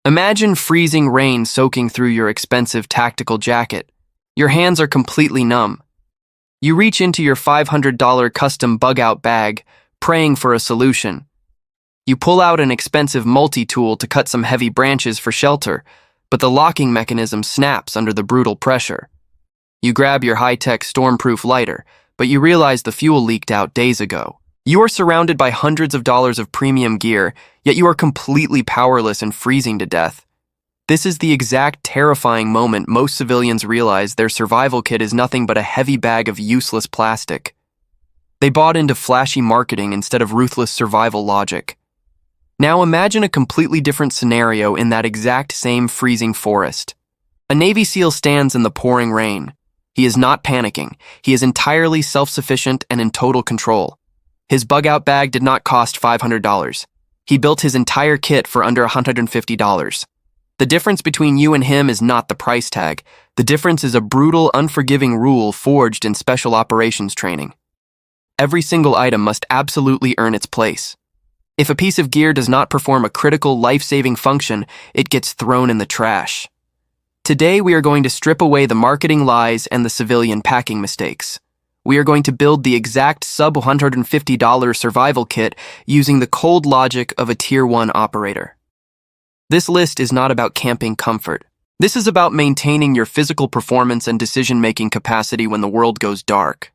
Imagine freezing rain soaking through your expensive tactical jacket. Your hands are completely numb. You reach into your $500 custom bug-out bag, praying for a solution. You pull out an expensive multi-tool to cut some heavy branches for shelter, but the locking mechanism snaps under the brutal pressure. You grab your high-tech stormproof lighter, but you realize the fuel leaked out days ago. You are surrounded by hundreds of dollars of premium gear, yet you are completely powerless and freezing to death. This is the exact terrifying moment most civilians realize their survival kit is nothing but a heavy bag of useless plastic. They bought into flashy marketing instead of ruthless survival logic. Now imagine a completely different scenario in that exact same freezing forest. A Navy SEAL stands in the pouring rain. He is not panicking. He is entirely self-sufficient and in total control. His bug-out bag did not cost $500. He built his entire kit for under $150. The difference between you and him is not the price tag. The difference is a brutal, unforgiving rule forged in special operations training. Every single item must absolutely earn its place. If a piece of gear does not perform a critical, life-saving function, it gets thrown in the trash. Today, we are going to strip away the marketing lies and the civilian packing mistakes. We are going to build the exact sub-$150 survival kit using the cold logic of a Tier 1 operator. This list is not about camping comfort. This is about maintaining your physical performance and decision-making capacity when the world goes dark.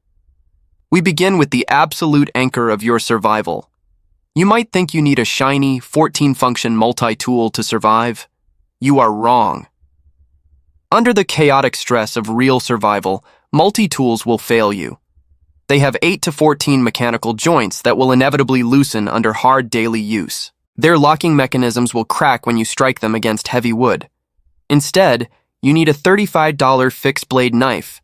We begin with the absolute anchor of your survival. You might think you need a shiny, 14-function multi-tool to survive. You are wrong. Under the chaotic stress of real survival, multi-tools will fail you. They have 8 to 14 mechanical joints that will inevitably loosen under hard daily use. Their locking mechanisms will crack when you strike them against heavy wood. Instead, you need a $35 fixed-blade knife.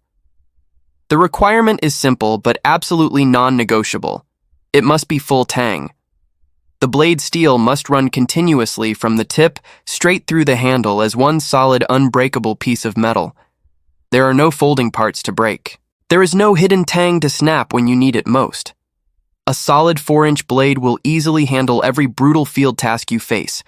The requirement is simple but absolutely non-negotiable. It must be full tang. The blade steel must run continuously from the tip straight through the handle as one solid, unbreakable piece of metal. There are no folding parts to break. There is no hidden tang to snap when you need it most. A solid 4-inch blade will easily handle every brutal field task you face.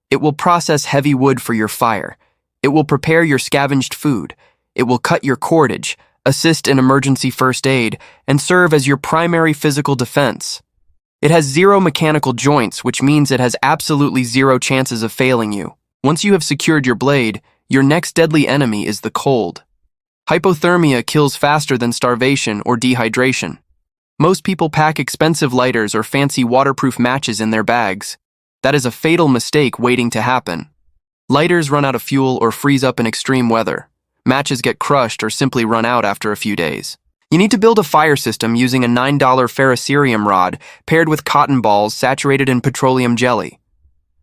It will process heavy wood for your fire. It will prepare your scavenged food. It will cut your cordage, assist in emergency first aid, and serve as your primary physical defense. It has 0 mechanical joints, which means it has absolutely 0 chances of failing you. Once you have secured your blade, your next deadly enemy is the cold. Hypothermia kills faster than starvation or dehydration. Most people pack expensive lighters or fancy waterproof matches in their bags. That is a fatal mistake waiting to happen. Lighters run out of fuel or freeze up in extreme weather. Matches get crushed or simply run out after a few days. You need to build a fire system using a $9 ferrocerium rod paired with cotton balls saturated in petroleum jelly.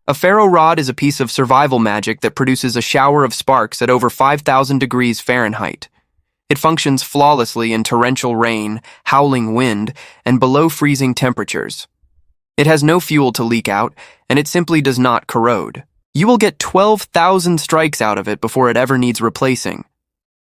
A ferro rod is a piece of survival magic that produces a shower of sparks at over 5,000 degrees Fahrenheit. It functions flawlessly in torrential rain, howling wind, and below freezing temperatures. It has no fuel to leak out, and it simply does not corrode. You will get 12,000 strikes out of it before it ever needs replacing.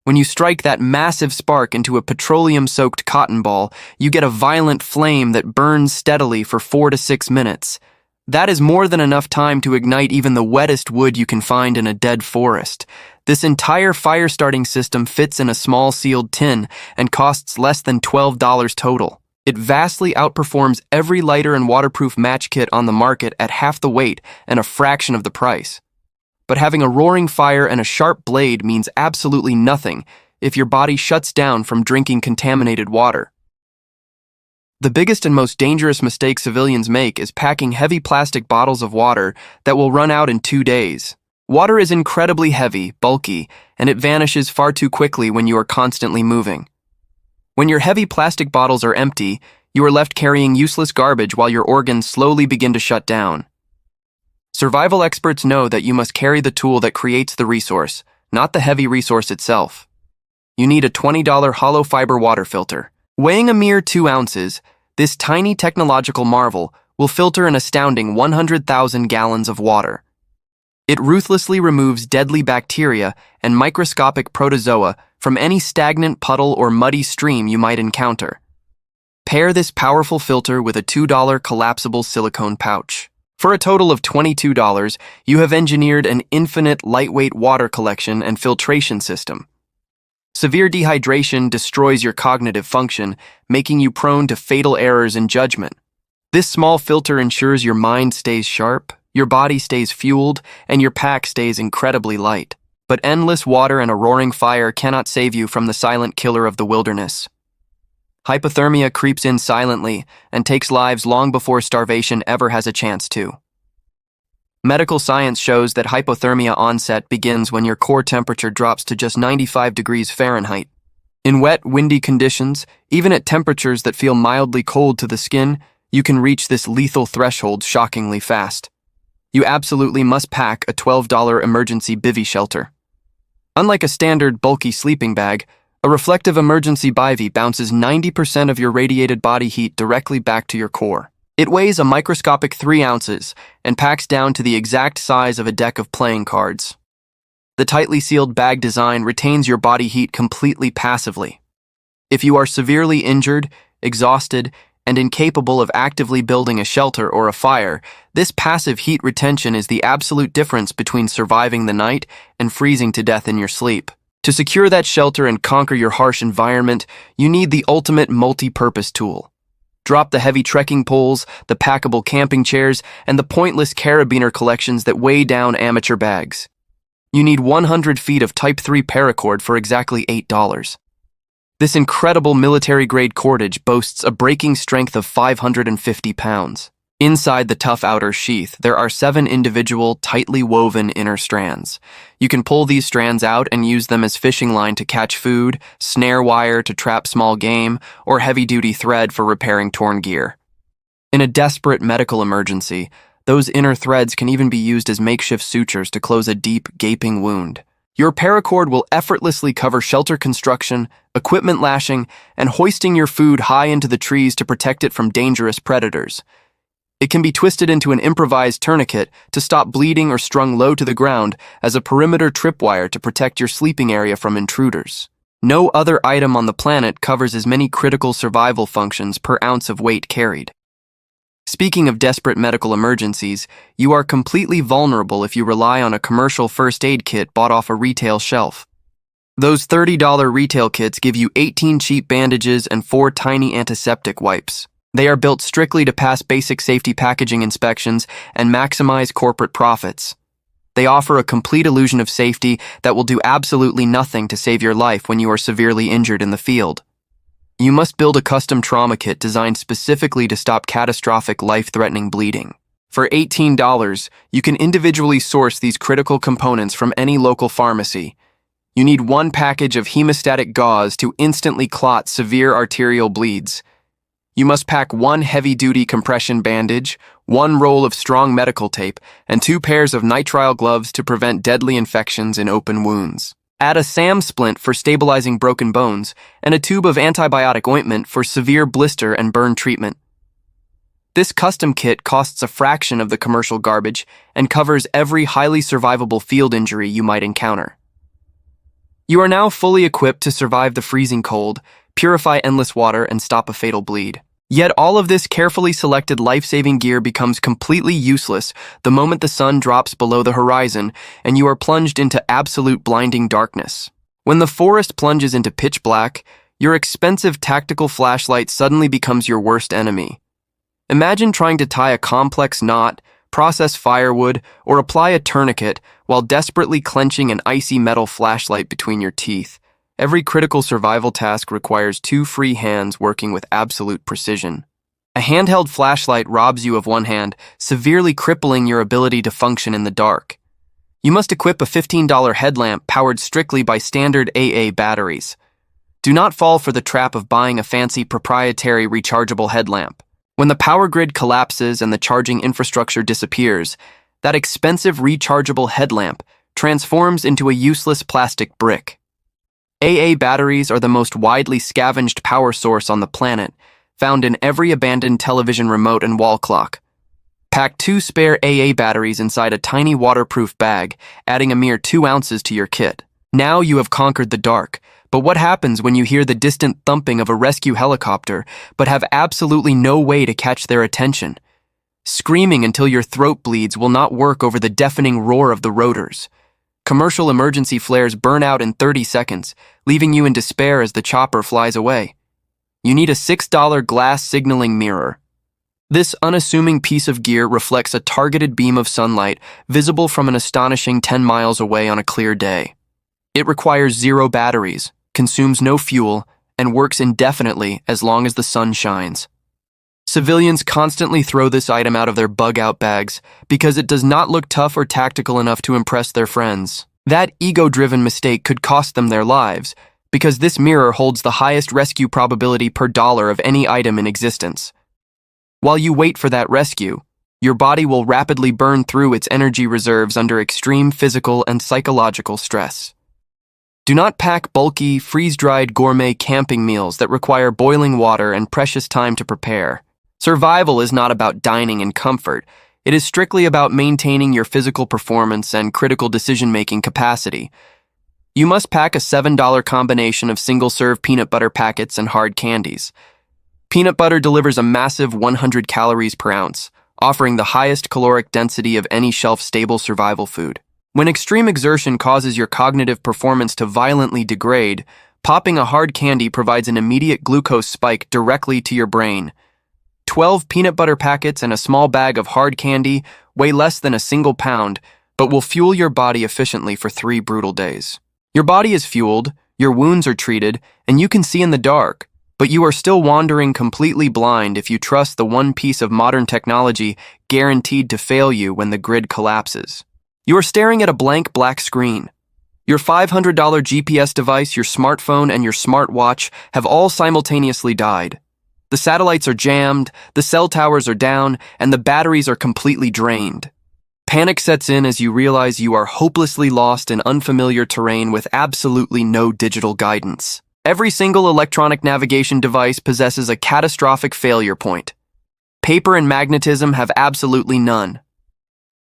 When you strike that massive spark into a petroleum-soaked cotton ball, you get a violent flame that burns steadily for 4 to 6 minutes. That is more than enough time to ignite even the wettest wood you can find in a dead forest. This entire fire-starting system fits in a small sealed tin and costs less than $12 total. It vastly outperforms every lighter and waterproof match kit on the market at half the weight and a fraction of the price. But having a roaring fire and a sharp blade means absolutely nothing if your body shuts down from drinking contaminated water. The biggest and most dangerous mistake civilians make is packing heavy plastic bottles of water that will run out in 2 days. Water is incredibly heavy, bulky, and it vanishes far too quickly when you are constantly moving. When your heavy plastic bottles are empty, you are left carrying useless garbage while your organs slowly begin to shut down. Survival experts know that you must carry the tool that creates the resource, not the heavy resource itself. You need a $20 hollow fiber water filter. Weighing a mere 2 ounces, this tiny technological marvel will filter an astounding 100,000 gallons of water. It ruthlessly removes deadly bacteria and microscopic protozoa from any stagnant puddle or muddy stream you might encounter. Pair this powerful filter with a $2 collapsible silicone pouch. For a total of $22, you have engineered an infinite lightweight water collection and filtration system. Severe dehydration destroys your cognitive function, making you prone to fatal errors in judgment. This small filter ensures your mind stays sharp, your body stays fueled, and your pack stays incredibly light. But endless water and a roaring fire cannot save you from the silent killer of the wilderness. Hypothermia creeps in silently and takes lives long before starvation ever has a chance to. Medical science shows that hypothermia onset begins when your core temperature drops to just 95 degrees Fahrenheit. In wet, windy conditions, even at temperatures that feel mildly cold to the skin, you can reach this lethal threshold shockingly fast. You absolutely must pack a $12 emergency bivy shelter. Unlike a standard bulky sleeping bag, a reflective emergency bivy bounces 90% of your radiated body heat directly back to your core. It weighs a microscopic 3 ounces and packs down to the exact size of a deck of playing cards. The tightly sealed bag design retains your body heat completely passively. If you are severely injured, exhausted, and incapable of actively building a shelter or a fire, this passive heat retention is the absolute difference between surviving the night and freezing to death in your sleep. To secure that shelter and conquer your harsh environment, you need the ultimate multi-purpose tool. Drop the heavy trekking poles, the packable camping chairs, and the pointless carabiner collections that weigh down amateur bags. You need 100 feet of Type 3 paracord for exactly $8. This incredible military-grade cordage boasts a breaking strength of 550 pounds. Inside the tough outer sheath, there are 7 individual, tightly woven inner strands. You can pull these strands out and use them as fishing line to catch food, snare wire to trap small game, or heavy-duty thread for repairing torn gear. In a desperate medical emergency, those inner threads can even be used as makeshift sutures to close a deep, gaping wound. Your paracord will effortlessly cover shelter construction, equipment lashing, and hoisting your food high into the trees to protect it from dangerous predators. It can be twisted into an improvised tourniquet to stop bleeding or strung low to the ground as a perimeter tripwire to protect your sleeping area from intruders. No other item on the planet covers as many critical survival functions per ounce of weight carried. Speaking of desperate medical emergencies, you are completely vulnerable if you rely on a commercial first aid kit bought off a retail shelf. Those $30 retail kits give you 18 cheap bandages and 4 tiny antiseptic wipes. They are built strictly to pass basic safety packaging inspections and maximize corporate profits. They offer a complete illusion of safety that will do absolutely nothing to save your life when you are severely injured in the field. You must build a custom trauma kit designed specifically to stop catastrophic, life-threatening bleeding. For $18, you can individually source these critical components from any local pharmacy. You need 1 package of hemostatic gauze to instantly clot severe arterial bleeds. You must pack 1 heavy-duty compression bandage, 1 roll of strong medical tape, and 2 pairs of nitrile gloves to prevent deadly infections in open wounds. Add a SAM splint for stabilizing broken bones, and a tube of antibiotic ointment for severe blister and burn treatment. This custom kit costs a fraction of the commercial garbage and covers every highly survivable field injury you might encounter. You are now fully equipped to survive the freezing cold, purify endless water, and stop a fatal bleed. Yet all of this carefully selected life-saving gear becomes completely useless the moment the sun drops below the horizon and you are plunged into absolute blinding darkness. When the forest plunges into pitch black, your expensive tactical flashlight suddenly becomes your worst enemy. Imagine trying to tie a complex knot, process firewood, or apply a tourniquet while desperately clenching an icy metal flashlight between your teeth. Every critical survival task requires 2 free hands working with absolute precision. A handheld flashlight robs you of 1 hand, severely crippling your ability to function in the dark. You must equip a $15 headlamp powered strictly by standard AA batteries. Do not fall for the trap of buying a fancy proprietary rechargeable headlamp. When the power grid collapses and the charging infrastructure disappears, that expensive rechargeable headlamp transforms into a useless plastic brick. AA batteries are the most widely scavenged power source on the planet, found in every abandoned television remote and wall clock. Pack 2 spare AA batteries inside a tiny waterproof bag, adding a mere 2 ounces to your kit. Now you have conquered the dark, but what happens when you hear the distant thumping of a rescue helicopter, but have absolutely no way to catch their attention? Screaming until your throat bleeds will not work over the deafening roar of the rotors. Commercial emergency flares burn out in 30 seconds, leaving you in despair as the chopper flies away. You need a $6 glass signaling mirror. This unassuming piece of gear reflects a targeted beam of sunlight visible from an astonishing 10 miles away on a clear day. It requires 0 batteries, consumes no fuel, and works indefinitely as long as the sun shines. Civilians constantly throw this item out of their bug-out bags because it does not look tough or tactical enough to impress their friends. That ego-driven mistake could cost them their lives, because this mirror holds the highest rescue probability per dollar of any item in existence. While you wait for that rescue, your body will rapidly burn through its energy reserves under extreme physical and psychological stress. Do not pack bulky, freeze-dried gourmet camping meals that require boiling water and precious time to prepare. Survival is not about dining in comfort. It is strictly about maintaining your physical performance and critical decision-making capacity. You must pack a $7 combination of single-serve peanut butter packets and hard candies. Peanut butter delivers a massive 100 calories per ounce, offering the highest caloric density of any shelf-stable survival food. When extreme exertion causes your cognitive performance to violently degrade, popping a hard candy provides an immediate glucose spike directly to your brain. 12 peanut butter packets and a small bag of hard candy weigh less than a single pound, but will fuel your body efficiently for 3 brutal days. Your body is fueled, your wounds are treated, and you can see in the dark, but you are still wandering completely blind if you trust the one piece of modern technology guaranteed to fail you when the grid collapses. You are staring at a blank black screen. Your $500 GPS device, your smartphone, and your smartwatch have all simultaneously died. The satellites are jammed, the cell towers are down, and the batteries are completely drained. Panic sets in as you realize you are hopelessly lost in unfamiliar terrain with absolutely no digital guidance. Every single electronic navigation device possesses a catastrophic failure point. Paper and magnetism have absolutely none.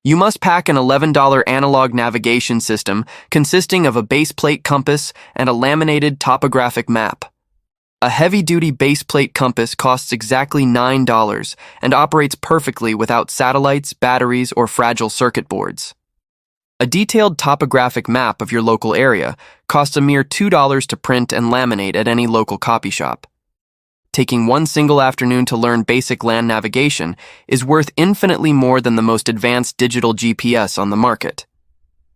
You must pack an $11 analog navigation system consisting of a base plate compass and a laminated topographic map. A heavy-duty base plate compass costs exactly $9 and operates perfectly without satellites, batteries, or fragile circuit boards. A detailed topographic map of your local area costs a mere $2 to print and laminate at any local copy shop. Taking one single afternoon to learn basic land navigation is worth infinitely more than the most advanced digital GPS on the market.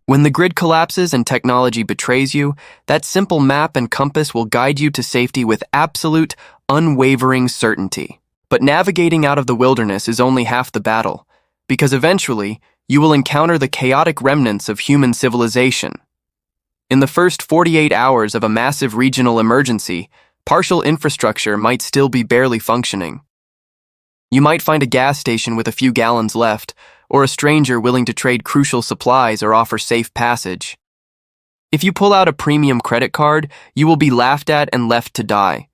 When the grid collapses and technology betrays you, that simple map and compass will guide you to safety with absolute, unwavering certainty. But navigating out of the wilderness is only half the battle, because eventually, you will encounter the chaotic remnants of human civilization. In the first 48 hours of a massive regional emergency, partial infrastructure might still be barely functioning. You might find a gas station with a few gallons left, or a stranger willing to trade crucial supplies or offer safe passage. If you pull out a premium credit card, you will be laughed at and left to die.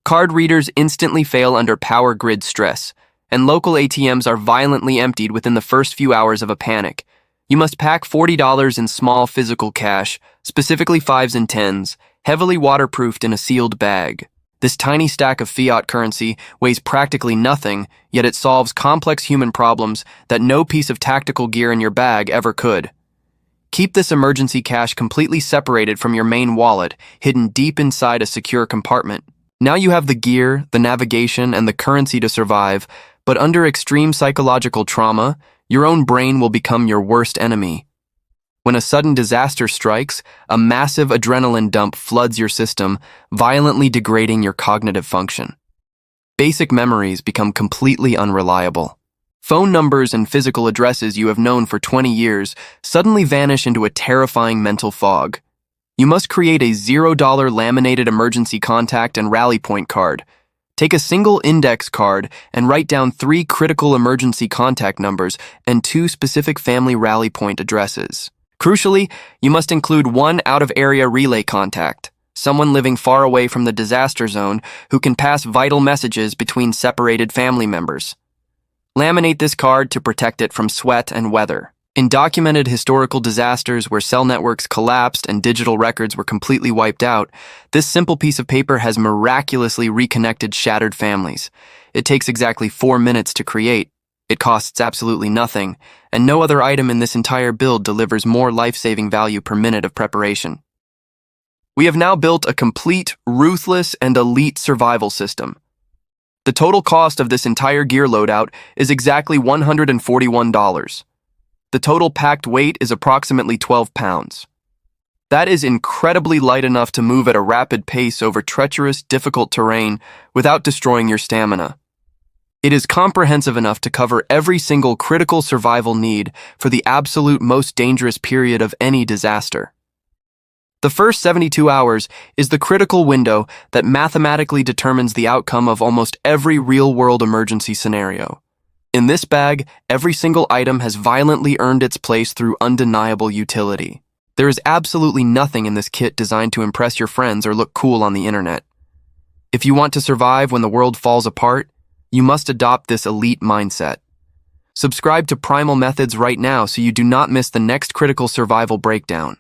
Card readers instantly fail under power grid stress, and local ATMs are violently emptied within the first few hours of a panic. You must pack $40 in small physical cash, specifically 5s and 10s, heavily waterproofed in a sealed bag. This tiny stack of fiat currency weighs practically nothing, yet it solves complex human problems that no piece of tactical gear in your bag ever could. Keep this emergency cash completely separated from your main wallet, hidden deep inside a secure compartment. Now you have the gear, the navigation, and the currency to survive, but under extreme psychological trauma, your own brain will become your worst enemy. When a sudden disaster strikes, a massive adrenaline dump floods your system, violently degrading your cognitive function. Basic memories become completely unreliable. Phone numbers and physical addresses you have known for 20 years suddenly vanish into a terrifying mental fog. You must create a $0 laminated emergency contact and rally point card. Take a single index card and write down 3 critical emergency contact numbers and 2 specific family rally point addresses. Crucially, you must include 1 out-of-area relay contact, someone living far away from the disaster zone who can pass vital messages between separated family members. Laminate this card to protect it from sweat and weather. In documented historical disasters where cell networks collapsed and digital records were completely wiped out, this simple piece of paper has miraculously reconnected shattered families. It takes exactly 4 minutes to create. It costs absolutely nothing, and no other item in this entire build delivers more life-saving value per minute of preparation. We have now built a complete, ruthless, and elite survival system. The total cost of this entire gear loadout is exactly $141. The total packed weight is approximately 12 pounds. That is incredibly light enough to move at a rapid pace over treacherous, difficult terrain without destroying your stamina. It is comprehensive enough to cover every single critical survival need for the absolute most dangerous period of any disaster. The first 72 hours is the critical window that mathematically determines the outcome of almost every real-world emergency scenario. In this bag, every single item has violently earned its place through undeniable utility. There is absolutely nothing in this kit designed to impress your friends or look cool on the internet. If you want to survive when the world falls apart, you must adopt this elite mindset. Subscribe to Primal Methods right now so you do not miss the next critical survival breakdown.